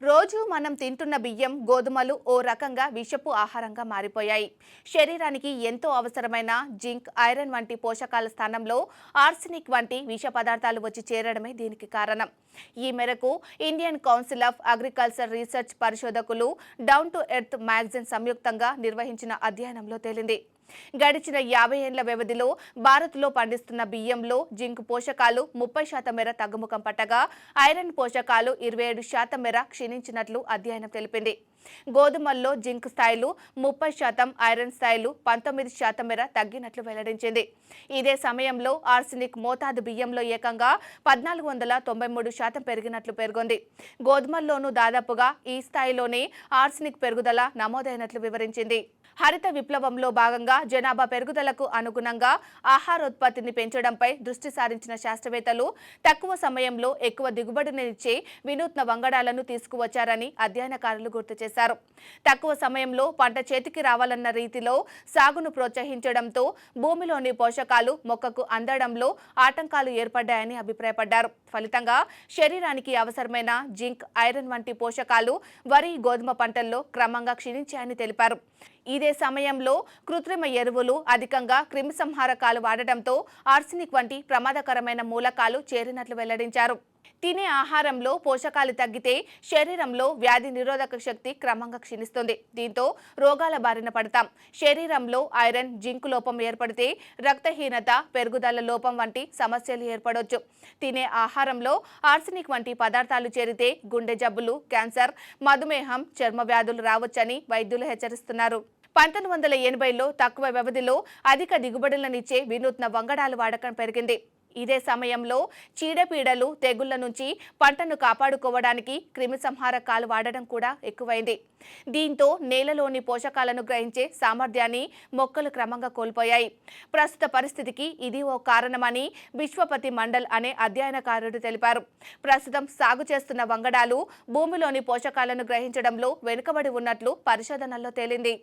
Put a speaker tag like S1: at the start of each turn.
S1: రోజు మనం తింటున్న బియ్యం, గోధుమలు ఓ రకంగా విషపు ఆహారంగా మారిపోయాయి. శరీరానికి ఎంతో అవసరమైన జింక్, ఐరన్ వంటి పోషకాల స్థానంలో ఆర్సెనిక్ వంటి విష పదార్థాలు వచ్చి చేరడమే దీనికి కారణం. ఈ మేరకు Indian council of agriculture research పరిశోధకులు డౌన్ టు ఎర్త్ మ్యాగజైన్ సంయుక్తంగా నిర్వహించిన అధ్యయనంలో తేలింది. గడిచిన 50 ఏళ్ల వ్యవధిలో భారత్లో పండిస్తున్న బియ్యంలో జింక్ పోషకాలు 30% మేర తగ్గుముఖం పట్టగా, ఐరన్ పోషకాలు 27% మేర క్షీణించినట్లు అధ్యయనం తెలిపింది. గోధుమల్లో జింక్ స్థాయిలు 30%, ఐరన్ స్థాయిలు 19% మేర తగ్గినట్లు వెల్లడించింది. ఇదే సమయంలో ఆర్సెనిక్ మోతాదు బియ్యంలో ఏకంగా 1493% పెరిగినట్లు పేర్కొంది. గోధుమల్లోనూ దాదాపుగా ఈ స్థాయిలోనే ఆర్సెనిక్ పెరుగుదల నమోదైనట్లు వివరించింది. హరిత విప్లవంలో భాగంగా జనాభా పెరుగుదలకు అనుగుణంగా ఆహారోత్పత్తిని పెంచడంపై దృష్టి సారించిన శాస్త్రవేత్తలు తక్కువ సమయంలో ఎక్కువ దిగుబడినిచ్చే వినూత్న వంగడాలను తీసుకువచ్చారని అధ్యయనకారులు గుర్తు చేశారు. తక్కువ సమయంలో పంట చేతికి రావాలన్న రీతిలో సాగును ప్రోత్సహించడంతో భూమిలోని పోషకాలు మొక్కకు అందడంలో ఆటంకాలు ఏర్పడ్డాయని అభిప్రాయపడ్డారు. ఫలితంగా శరీరానికి అవసరమైన జింక్, ఐరన్ వంటి పోషకాలు వరి, గోధుమ పంటల్లో క్రమంగా క్షీణించాయని తెలిపారు. ఇదే సమయంలో కృత్రిమ ఎరువులు, అధికంగా క్రిమిసంహారకాలు వాడటంతో ఆర్సెనిక్ వంటి ప్రమాదకరమైన మూలకాలు చేరినట్లు వెల్లడించారు. తినే ఆహారంలో పోషకాలు తగ్గితే శరీరంలో వ్యాధి నిరోధక శక్తి క్రమంగా క్షీణిస్తుంది. దీంతో రోగాల బారిన పడతాం. శరీరంలో ఐరన్, జింక్ లోపం ఏర్పడితే రక్తహీనత, పెరుగుదల లోపం వంటి సమస్యలు ఏర్పడవచ్చు. తినే ఆహారంలో ఆర్సెనిక్ వంటి పదార్థాలు చేరితే గుండె జబ్బులు, క్యాన్సర్, మధుమేహం, చర్మ వ్యాధులు రావచ్చని వైద్యులు హెచ్చరిస్తున్నారు. 1980లో తక్కువ వ్యవధిలో అధిక దిగుబడులనిచ్చే వినూత్న వంగడాల వాడకం పెరిగింది. ఇదే సమయంలో చీడపీడలు, తెగుళ్ల నుంచి పంటను కాపాడుకోవడానికి క్రిమిసంహారకాలు వాడడం కూడా ఎక్కువైంది. దీంతో నేలలోని పోషకాలను గ్రహించే సామర్థ్యాన్ని మొక్కలు క్రమంగా కోల్పోయాయి. ప్రస్తుత పరిస్థితికి ఇది ఓ కారణమని విశ్వపతి మండల్ అనే అధ్యయనకారుడు తెలిపారు. ప్రస్తుతం సాగు చేస్తున్న వంగడాలు భూమిలోని పోషకాలను గ్రహించడంలో వెనుకబడి ఉన్నట్లు పరిశోధనల్లో తేలింది.